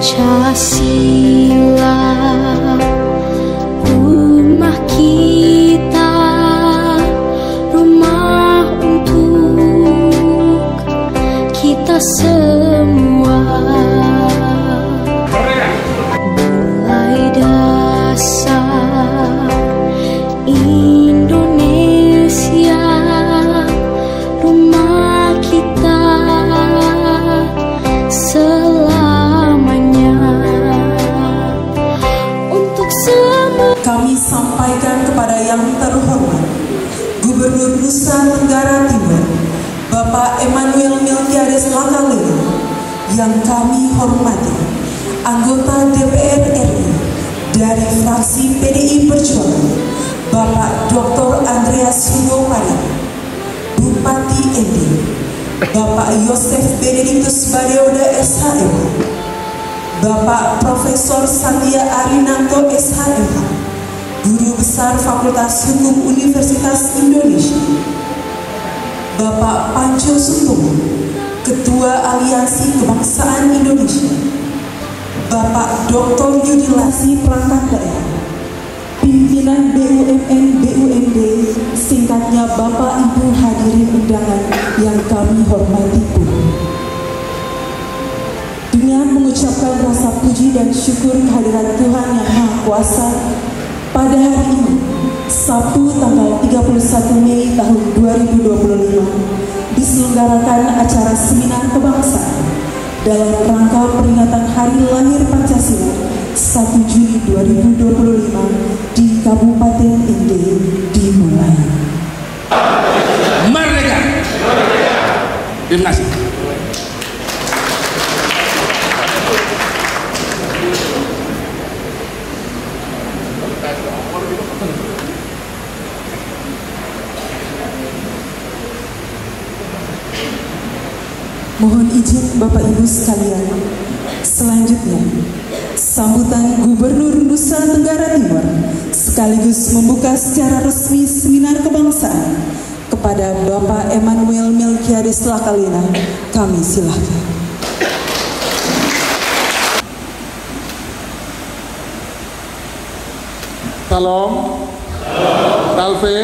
Pancasila, rumah kita, rumah untuk kita semua. Mulai dasar Indonesia, rumah kita selamanya. Untuk semua kami sampaikan kepada yang terhormat Gubernur Nusa Tenggara Timur, Bapak Emmanuel Melkiades Lakalina, yang kami hormati anggota DPR RI dari fraksi PDI Perjuangan, Bapak Dr. Andreas Hugo-Maria, Bupati ND, Bapak Yosef Benedictus Badeoda SHMH, Bapak Profesor Satya Arinanto SHMH, Guru Besar Fakultas Hukum Universitas Indonesia, Bapak Panco Sutomo, Ketua Aliansi Kebangsaan Indonesia, Bapak Dr. Yudilasi Perangkat Daerah, pimpinan BUMN BUMD, singkatnya Bapak Ibu hadirin undangan yang kami hormati pun. Dengan mengucapkan rasa puji dan syukur kehadirat Tuhan Yang Maha Kuasa, pada hari ini, Sabtu tanggal 31 Mei tahun 2025, diselenggarakan acara seminar kebangsaan dalam rangka peringatan Hari Lahir Pancasila 1 Juli 2025 di Kabupaten ND dimulai. Merdeka! Terima kasih. Mohon izin Bapak Ibu sekalian, selanjutnya sambutan Gubernur Nusa Tenggara Timur sekaligus membuka secara resmi seminar kebangsaan kepada Bapak Emmanuel Melkiades Lakalina. Kami silakan. Salam. Talve.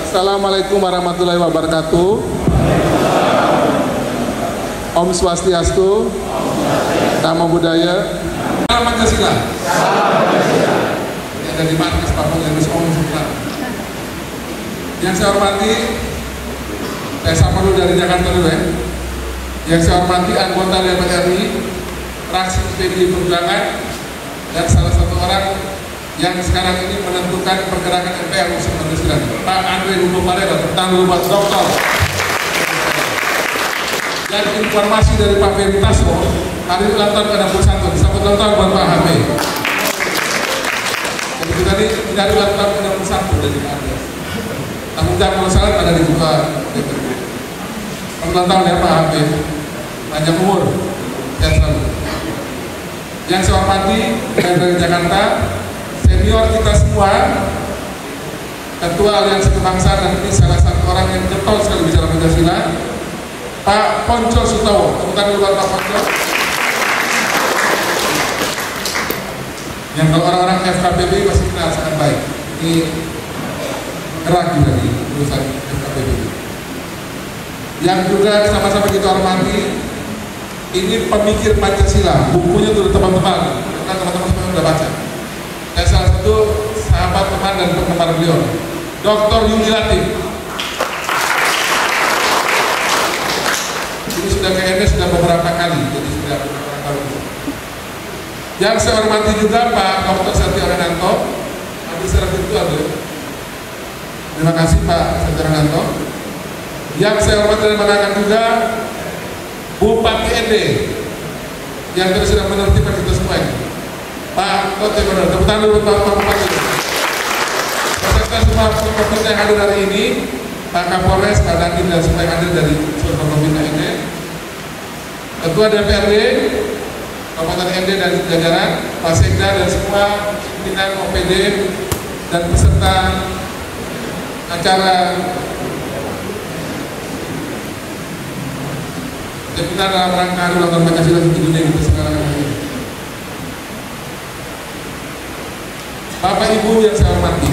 Assalamualaikum warahmatullahi wabarakatuh. Om Swastiastu. Namo Buddhaya. Salam Pancasila. Ini ada di markas Papua yang bisa ngomong sebentar. Yang saya hormati, saya sapa dulu dari Jakarta dulu ya. Yang saya hormati anggota DPR RI, fraksi PDI Perjuangan, dan salah satu orang yang sekarang ini menentukan pergerakan MPR musim Pancasila, Pak Andre Hugo-Maria. Tentang dulu Pak Dokter. Dan informasi dari Pak Ferry Tasmo, hari ini ulang tahun ke-61, disambut ulang tahun buat Pak HP. Jadi kita ini tidak ada ulang tahun ke-61 dari Pak Andre. Tanggung jawab kalau salah ada di Ketua DPR. Ulang tahun ya Pak HP, panjang umur, sehat selalu. Yang saya hormati dari Jakarta, senior kita semua, Ketua Aliansi Kebangsaan, dan ini salah satu orang yang getol sekali bicara Pancasila, Pak Ponco Sutowo. Temukan dulu Pak Ponco. Yang kalau orang-orang FKPB masih kenal sangat baik. Ini gerak juga di urusan FKPB. Yang juga sama-sama kita hormati, ini pemikir Pancasila. Bukunya sudah teman-teman, karena teman-teman sudah baca. Saya salah satu sahabat teman dan penggemar beliau, Dr. Yudi Latif. Ini sudah ke NS sudah beberapa kali, jadi sudah beberapa kali. Yang saya hormati juga Pak Dr. Satya Arinanto, nanti secara virtual ya. Terima kasih Pak Satya Arinanto. Yang saya hormati dan banggakan juga Bupati ND, yang tadi sudah menertibkan kita semua ini, Pak Kote Benar. Tepuk tangan dulu Pak Bupati. Beserta semua peserta yang hadir hari ini, Pak Kapolres, Pak Dandim, dan semua yang hadir dari seluruh provinsi ini, Ketua DPRD Kabupaten ND dan jajaran, Pak Sekda dan semua pimpinan OPD dan peserta acara seminar dalam rangka Hari Ulang Tahun Pancasila di dunia kita sekarang. Bapak Ibu yang saya hormati,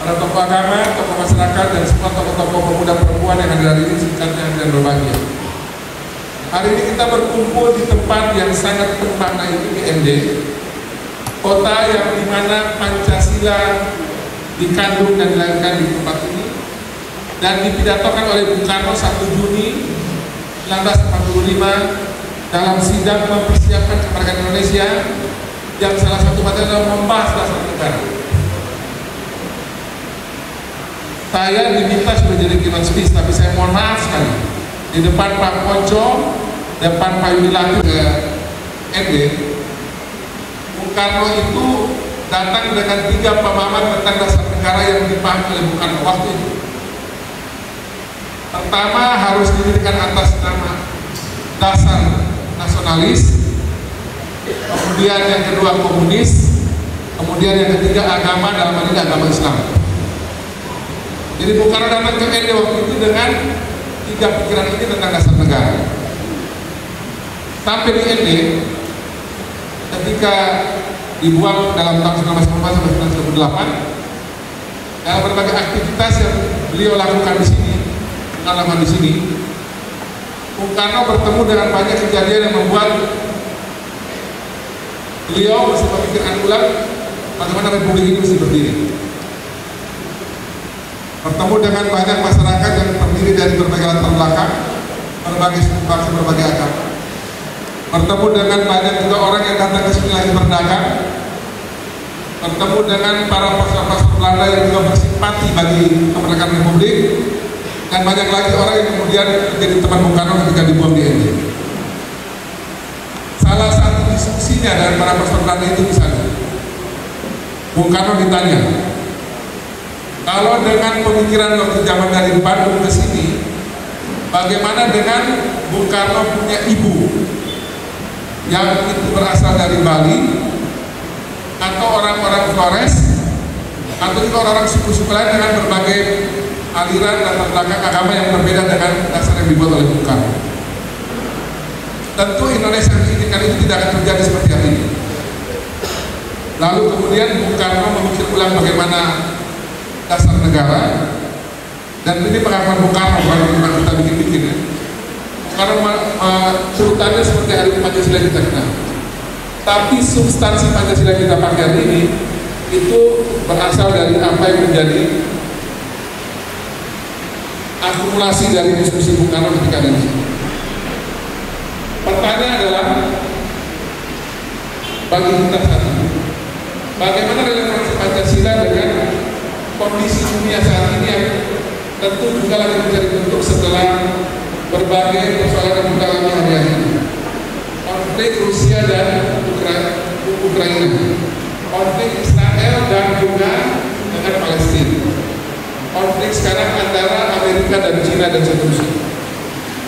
para tokoh agama, tokoh masyarakat, dan semua tokoh-tokoh pemuda perempuan yang hadir hari ini, singkatnya dan berbahagia. Hari ini kita berkumpul di tempat yang sangat bermakna itu, IND, kota yang dimana Pancasila dikandung dan dilahirkan di tempat ini, dan dipidatokan oleh Bung Karno 1 Juni 1945 dalam sidang mempersiapkan kemerdekaan Indonesia, yang salah satu materi adalah membahas dasar negara. Saya diminta sudah jadi keynote speech, tapi saya mohon maaf sekali di depan Pak Ponco, depan Pak Yudilatif ke ND. Bung Karno itu datang dengan 3 pemahaman tentang dasar negara yang dipahami oleh Bung Karno waktu itu. Pertama, harus didirikan atas nama dasar nasionalis, kemudian yang kedua komunis, kemudian yang ketiga agama, dalam hal ini agama Islam. Jadi Bung Karno datang ke ND waktu itu dengan 3 pikiran ini tentang dasar negara. Sampai di ND, ketika dibuang dalam tahun 1948 sampai 1998, dalam berbagai aktivitas yang beliau lakukan di sini, pengalaman di sini, Bung Karno bertemu dengan banyak kejadian yang membuat beliau mesti memikirkan ulang bagaimana Republik ini mesti berdiri. Bertemu dengan banyak masyarakat yang terdiri dari berbagai latar belakang, berbagai suku bangsa, berbagai agama. Bertemu dengan banyak juga orang yang datang ke sini lagi berdagang. Bertemu dengan para pastor-pastor Belanda yang juga bersimpati bagi kemerdekaan Republik, dan banyak lagi orang yang kemudian menjadi teman Bung Karno ketika dibuang di ND. Salah satu diskusinya dari para pastor Belanda itu misalnya, Bung Karno ditanya, kalau dengan pemikiran waktu zaman dari Bandung ke sini, bagaimana dengan Bung Karno punya ibu yang itu berasal dari Bali, atau orang-orang Flores, atau juga orang-orang suku-suku lain dengan berbagai aliran dan latar agama yang berbeda dengan dasar yang dibuat oleh Bung Karno. Tentu Indonesia yang diinginkan itu tidak akan terjadi seperti hari ini. Lalu kemudian Bung Karno memikir ulang bagaimana dasar negara, dan ini pengakuan Bung Karno, bukan kita bikin-bikin ya. Bung Karno urutannya seperti hari Pancasila kita kenal, tapi substansi Pancasila kita pakai hari ini itu berasal dari apa yang menjadi akumulasi dari diskusi Bung Karno ketika ada di sini. Pertanyaan adalah, bagi kita saat ini, bagaimana relevansi Pancasila dengan kondisi dunia saat ini yang tentu juga lagi mencari bentuk setelah berbagai persoalan yang kita alami hari-hari ini. Konflik Rusia dan Ukraina, konflik Israel dan juga dengan Palestina, konflik sekarang antara Amerika dan China dan seterusnya.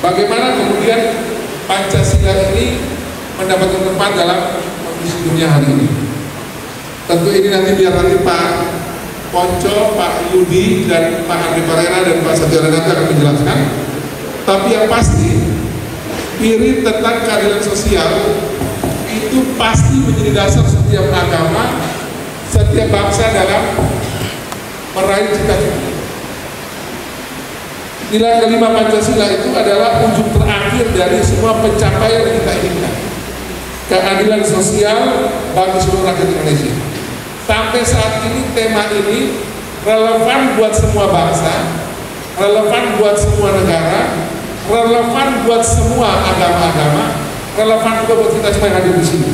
Bagaimana kemudian Pancasila ini mendapatkan tempat dalam kondisi dunia hari ini? Tentu ini nanti biar nanti Pak Ponco, Pak Yudi, dan Pak Andri Parera dan Pak Satya Renata akan menjelaskan. Tapi yang pasti, spirit tentang keadilan sosial itu pasti menjadi dasar setiap agama, setiap bangsa dalam meraih cita-cita. Nilai kelima Pancasila itu adalah ujung terakhir dari semua pencapaian yang kita inginkan. Keadilan sosial bagi seluruh rakyat Indonesia. Sampai saat ini tema ini relevan buat semua bangsa, relevan buat semua negara, relevan buat semua agama-agama, relevan juga buat kita semua yang hadir di sini.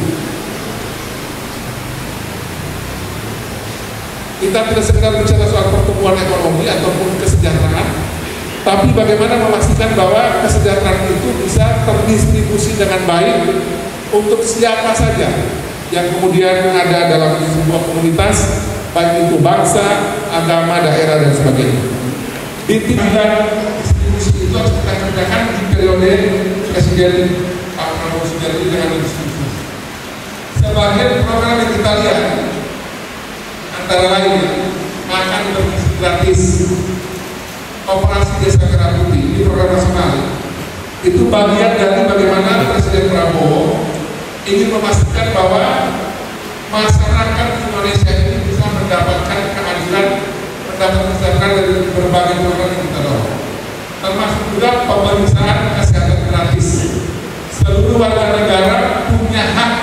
Kita tidak sekedar bicara soal pertumbuhan ekonomi ataupun kesejahteraan, tapi bagaimana memastikan bahwa kesejahteraan itu bisa terdistribusi dengan baik untuk siapa saja yang kemudian ada dalam sebuah komunitas, baik itu bangsa, agama, daerah, dan sebagainya. Di bidang distribusi itu harus kita kerjakan di periode Presiden Pak Prabowo Subianto dengan distribusi. Sebagian program yang kita lihat antara lain makan bergizi gratis, operasi desa merah putih, ini program nasional. Itu bagian dari bagaimana Presiden Prabowo ingin memastikan bahwa masyarakat Indonesia mendapat kesejahteraan dari berbagai program yang kita dorong, termasuk juga pemeriksaan kesehatan gratis. Seluruh warga negara punya hak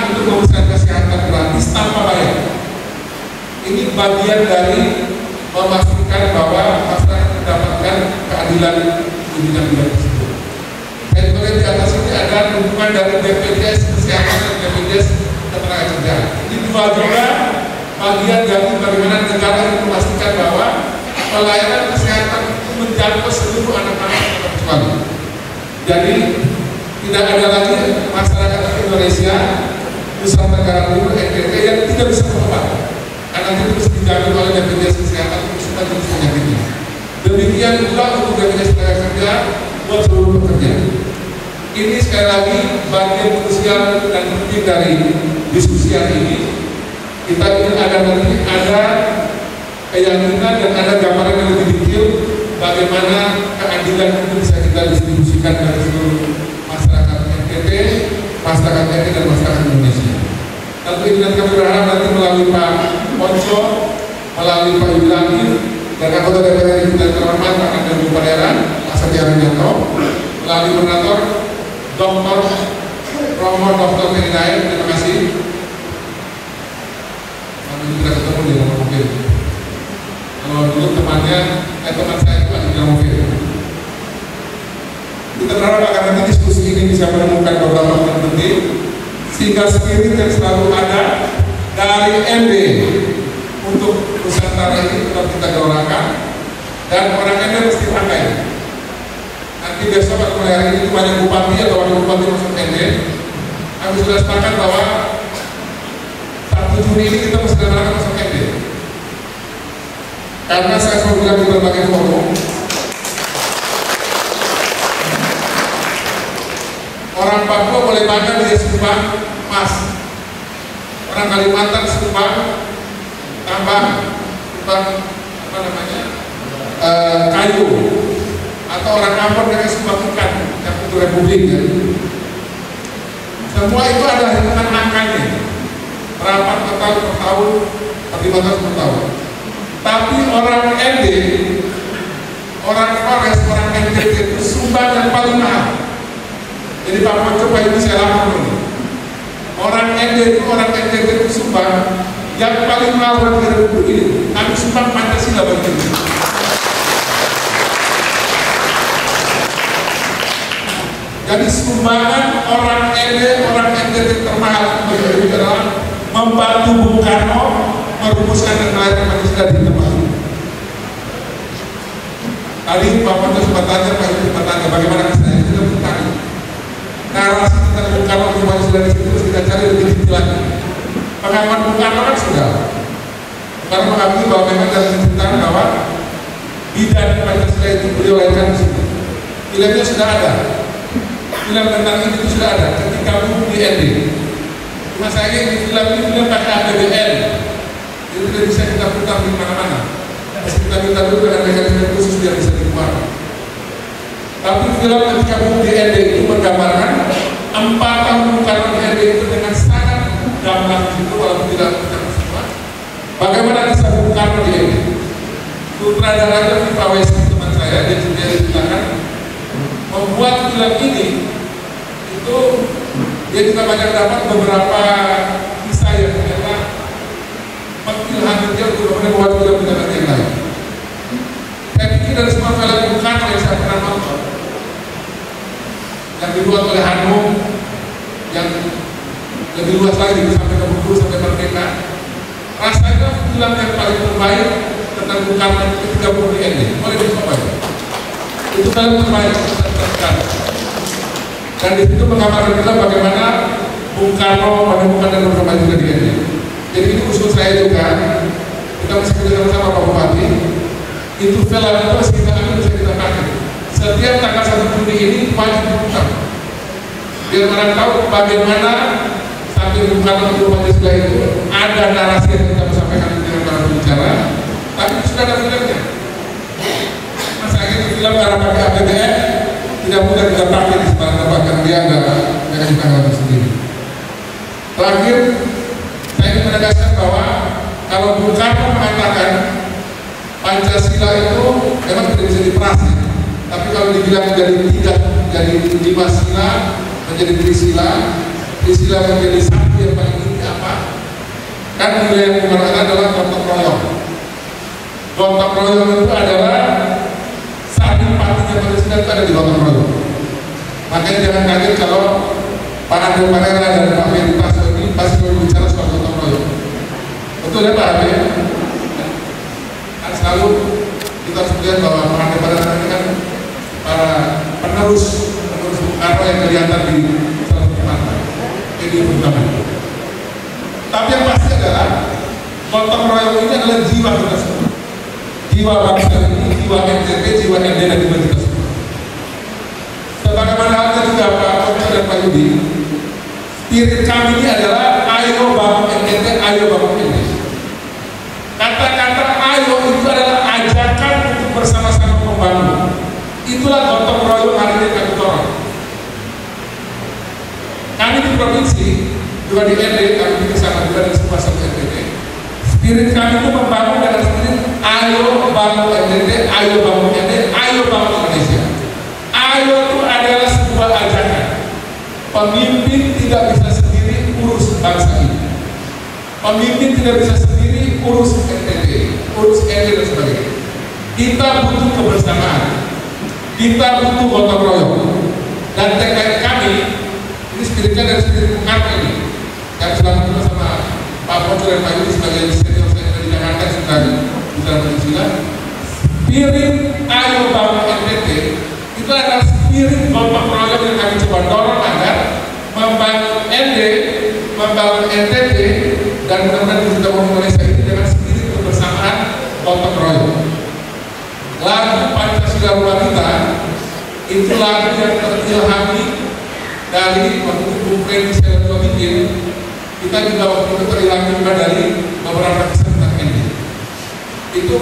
untuk memeriksa kesehatan gratis tanpa bayar. Ini bagian dari memastikan bahwa masyarakat mendapatkan keadilan di bidang-bidang tersebut. Dan kemudian di atas ini ada dukungan dari BPJS Kesehatan dan BPJS Ketenagakerjaan. Ini dua juga bagian dari bagaimana negara ini memastikan bahwa pelayanan kesehatan itu menjangkau seluruh anak-anak terkecuali. Jadi tidak ada lagi masyarakat Indonesia, Nusa Tenggara Timur, NTT yang tidak bisa berobat karena itu harus dijamin oleh BPJS Kesehatan untuk semua jenis penyakitnya. Demikian juga untuk BPJS Tenaga buat seluruh pekerja. Ini sekali lagi bagian krusial dan penting dari diskusi hari ini. Kita ingin nanti ada keyakinan dan ada gambaran yang lebih detail bagaimana keadilan itu bisa kita distribusikan dari seluruh masyarakat NTT, masyarakat NTT dan masyarakat Indonesia. Tentu ini nanti kami berharap nanti melalui Pak Ponco, melalui Pak Yuliani, dan anggota DPR dan terhormat Pak Kandan Bupati Daerah, Pak Setia Rianto, melalui koordinator Dr. Romo Dr. Hidayat, terima kasih. Kami tidak ketemu di rumah mobil. Kalau dulu temannya, teman saya itu ada di rumah mobil. Kita berharap akan nanti diskusi ini bisa menemukan beberapa poin penting sehingga spirit yang selalu ada dari MD untuk Nusantara ini tetap kita gelorakan dan orang MD mesti pakai. Nanti besok atau mulai hari ini banyak bupati atau wakil bupati masuk MD. Kami sudah sepakat bahwa 1 Juni ini kita mesti masuk MD. Karena saya selalu bilang di berbagai forum, orang Papua boleh bangga dia sumbang emas, orang Kalimantan sumbang tambang, sumbang apa namanya kayu, atau orang Ambon mereka sumbang ikan yang untuk Republik ya. Semua itu ada hitungan angkanya, berapa total per tahun, per 5 tahun per tahun. Tapi orang ND, orang Flores, orang NTT itu sumbang yang paling mahal. Jadi Pak Ponco ini saya lapor ini. Orang ND itu, orang NTT itu sumbang yang paling mahal di Republik ini. Kami sumbang Pancasila bagi ini. Jadi sumbangan orang ND, orang NTT termahal bagi adalah membantu Bung Karno merumuskan dan melahirkan Pancasila di tempat ini. Tadi Pak Ponco sempat tanya, Pak Ibu sempat tanya bagaimana kesannya kita bertanya. Narasi tentang Bung Karno di Pancasila di situ kita cari lebih detail lagi. Pengakuan Bung Karno kan sudah. Bung Karno mengakui bahwa memang dalam cerita bahwa bidan Pancasila itu beliau lahirkan di situ. Filmnya sudah ada. Film tentang ini itu sudah ada. Ketika buku di ND. Cuma saya ingin film ini film pakai APBN. Itu tidak bisa kita putar di mana-mana. Mesti kita minta dulu dengan mekanisme khusus biar bisa dibuat. Tapi film ketika buku di ND itu menggambarkan 4 tahun Bung Karno di ND itu dengan sangat gamblang di situ walaupun tidak kita semua. Bagaimana kisah Bung Karno di ND? Sutradaranya Viva Wesi teman saya dia ceritakan membuat film ini itu dia juga banyak dapat beberapa kisah yang ternyata mengilhami dia untuk membuat film-film yang lain. Saya pikir dari semua film Bung Karno yang saya pernah nonton yang dibuat oleh Hanum yang lebih luas lagi sampai ke Bengkulu sampai Merdeka, rasanya film yang paling terbaik tentang Bung Karno ketika buku di ND boleh dicoba ya. Itu film terbaik dan di situ menggambarkan kita bagaimana Bung Karno menemukan dan bermain juga di ND. Jadi ini usul saya juga, kita mesti kerja sama Pak Bupati. Itu film itu harus kita ambil, bisa kita pakai. Setiap tanggal 1 Juni ini wajib dibuka. Biar orang tahu bagaimana sampai Bung Karno di Pancasila itu ada narasi yang kita sampaikan dengan para pembicara, tapi sudah ada filmnya. Masa ini film karena pakai APBN tidak mudah kita pakai di sebarang tempat karena dia ada mekanisme sendiri. Terakhir, saya ingin menegaskan bahwa Kalau Bung Karno mengatakan Pancasila itu memang tidak bisa diperas, tapi kalau dibilang jadi 5 sila menjadi trisila menjadi satu yang paling inti apa? Kan nilai yang digunakan adalah gotong royong. Gotong royong itu adalah saripatinya Pancasila itu ada di gotong royong. Makanya jangan kaget kalau Pak Andre Parera dan Pak Ferry Tasyo ini pasti berbicara soal gotong royong. Betul ya Pak Andre? Kan selalu kita harus melihat bahwa Pak Andre Parera ini kan para penerus Bung Karno yang kelihatan di salah satu partai ini pertama. Tapi yang pasti adalah gotong royong ini adalah jiwa kita semua. Jiwa bangsa ini, jiwa NTT, jiwa ND dan jiwa kita semua. Sebagaimana halnya juga Pak Koco dan Pak Yudi, spirit kami ini adalah ayo bangun NTT, ayo bangun ND. Kata-kata ayo itu adalah ajakan untuk bersama-sama membangun. Itulah gotong royong hari ini kami dorong. Kami di provinsi, juga di ND, kami di kesana juga di sebuah satu NTT. Spirit kami itu membangun dengan spirit ayo bangun NTT, ayo bangun ND, ayo bangun Indonesia. Ayo itu adalah sebuah ajakan. Pemimpin tidak bisa sendiri urus bangsa ini. Pemimpin tidak bisa sendiri urus NTT, urus ND dan sebagainya. Kita butuh kebersamaan. Kita butuh gotong royong. Dan tekad kami ini spiritnya dari spirit Bung Karno ini. Yang selama kita sama Pak Koco dan Pak Yudi sebagai senior saya di Jakarta sudah di dalam Pancasila. Spirit ayo bangun NTT itu adalah spirit gotong royong yang kami coba dorong agar membangun ND, membangun NTT dan benar-benar kita membangun Indonesia ini dengan spirit kebersamaan gotong royong. Lagu Pancasila Rumah Kita itu lagu yang terilhami dari waktu Bung Freddy saya bikin. Kita juga waktu itu terilhami juga dari beberapa kisah tentang ND. Itu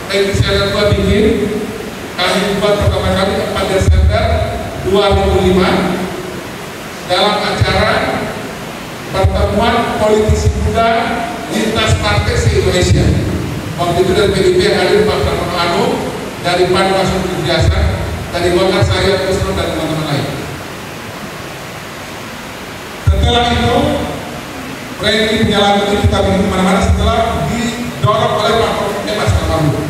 Freddy saya bikin. Kami buat pertama kali 4 Desember 2005 dalam acara pertemuan politisi muda lintas partai se-Indonesia. Waktu itu dari PDIP yang hadir Pak Pramono Anung, dari PAN Pak Zulkifli Hasan, dari Golkar saya Kusno dan teman-teman lain. Setelah itu, Freddy menyalanjuti kita bikin kemana-mana setelah didorong oleh Pak Kofi Mas Almarhum.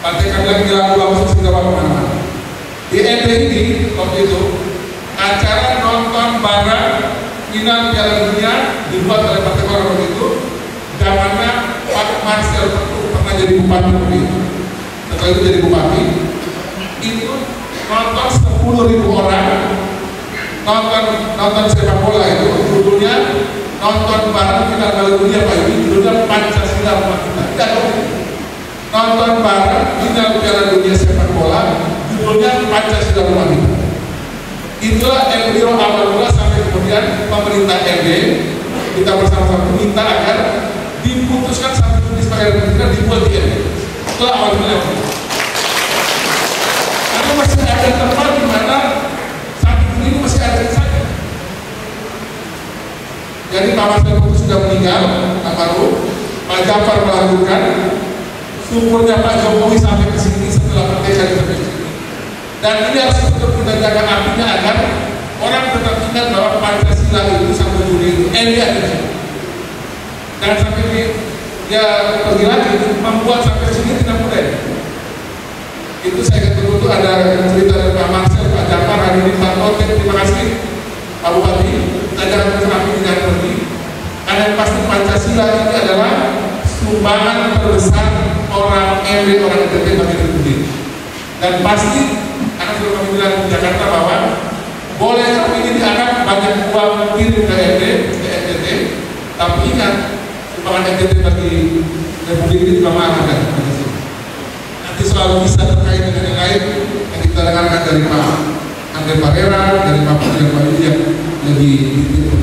Partai kami lagi lagu sudah kemana-mana. Di ND ini waktu itu acara nonton bareng final Piala Dunia dibuat oleh Partai Golkar waktu itu. Zamannya Pak Marcel pernah jadi bupati waktu itu. Setelah itu jadi bupati. Itu nonton 10.000 orang nonton sepak bola itu judulnya nonton bareng final Piala Dunia Pak Yudi, judulnya Pancasila Rumah Kita. Tidak nonton bareng final Piala Dunia sepak bola judulnya Pancasila Rumah Kita. Itulah embryo awal mula sampai kemudian pemerintah ND kita bersama-sama meminta agar diputuskan satu jenis pakaian pendidikan dibuat di ND. Itulah awal mula. Karena masih ada tempat di mana satu ini masih ada saja. Jadi Pak Marcel sudah meninggal, almarhum. Pak Jafar melakukan. Syukurnya Pak Jokowi sampai ke sini setelah merdeka di sini. Dan ini harus betul kita jaga apinya agar orang tetap ingat bahwa Pancasila itu sampai Juli itu ND ada. Dan sampai ini dia pergi lagi membuat sampai sini tidak mudah. Itu saya ketemu itu ada cerita dari Pak Marcel, Pak Jafar, hadirin Pak Kotek, terima kasih Pak Bupati. Kita jangan terapi dengan pergi. Karena yang pasti Pancasila ini adalah sumbangan terbesar orang ND, orang NTT bagi Republik. Dan pasti karena sudah kami bilang di Jakarta bahwa boleh ini dianggap banyak uang kirim ke ND, ke NTT, tapi ingat sumbangan NTT bagi Republik ini juga mahal kan. Nanti soal bisa terkait dengan yang lain yang kita dengarkan dari Pak Andre Parera, dari Pak Putri dan Pak Yudi yang lebih detail.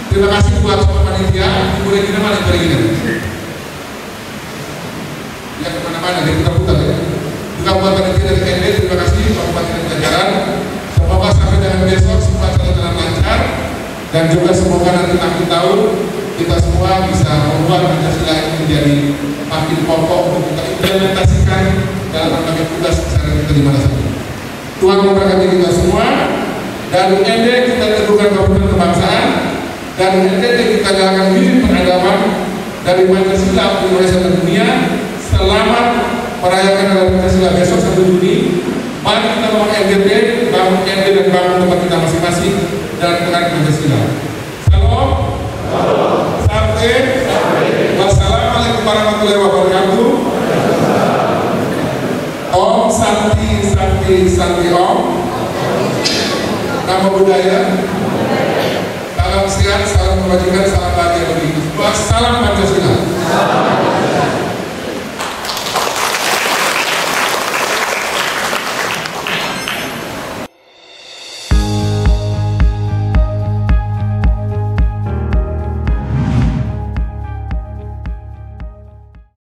Terima kasih buat semua panitia. Boleh kita mana yang ya kemana-mana dari putar-putar ya. Juga buat panitia dari ND, terima kasih Pak Bupati dan jajaran. Semoga sampai dengan besok semua jalan lancar dan juga semoga nanti akhir tahun kita semua bisa membuat Pancasila ini menjadi makin pokok untuk kita implementasikan dalam berbagai tugas keseharian kita di mana saja. Tuhan memberkati kita semua. Dari ND kita teguhkan komitmen kebangsaan, dari NTT kita jalankan misi peradaban, dari Pancasila Indonesia dan dunia. Selamat merayakan Hari Pancasila besok 1 Juni. Mari kita bangun NDT, bangun ND dan bangun tempat kita masing-masing dan tekan Pancasila. Salam. Sampai. Wassalamualaikum warahmatullahi wabarakatuh. Om Santi Santi Santi Om. Nama budaya. Salam sehat, salam kebajikan, salam bahagia bagi kita. Wassalam Pancasila.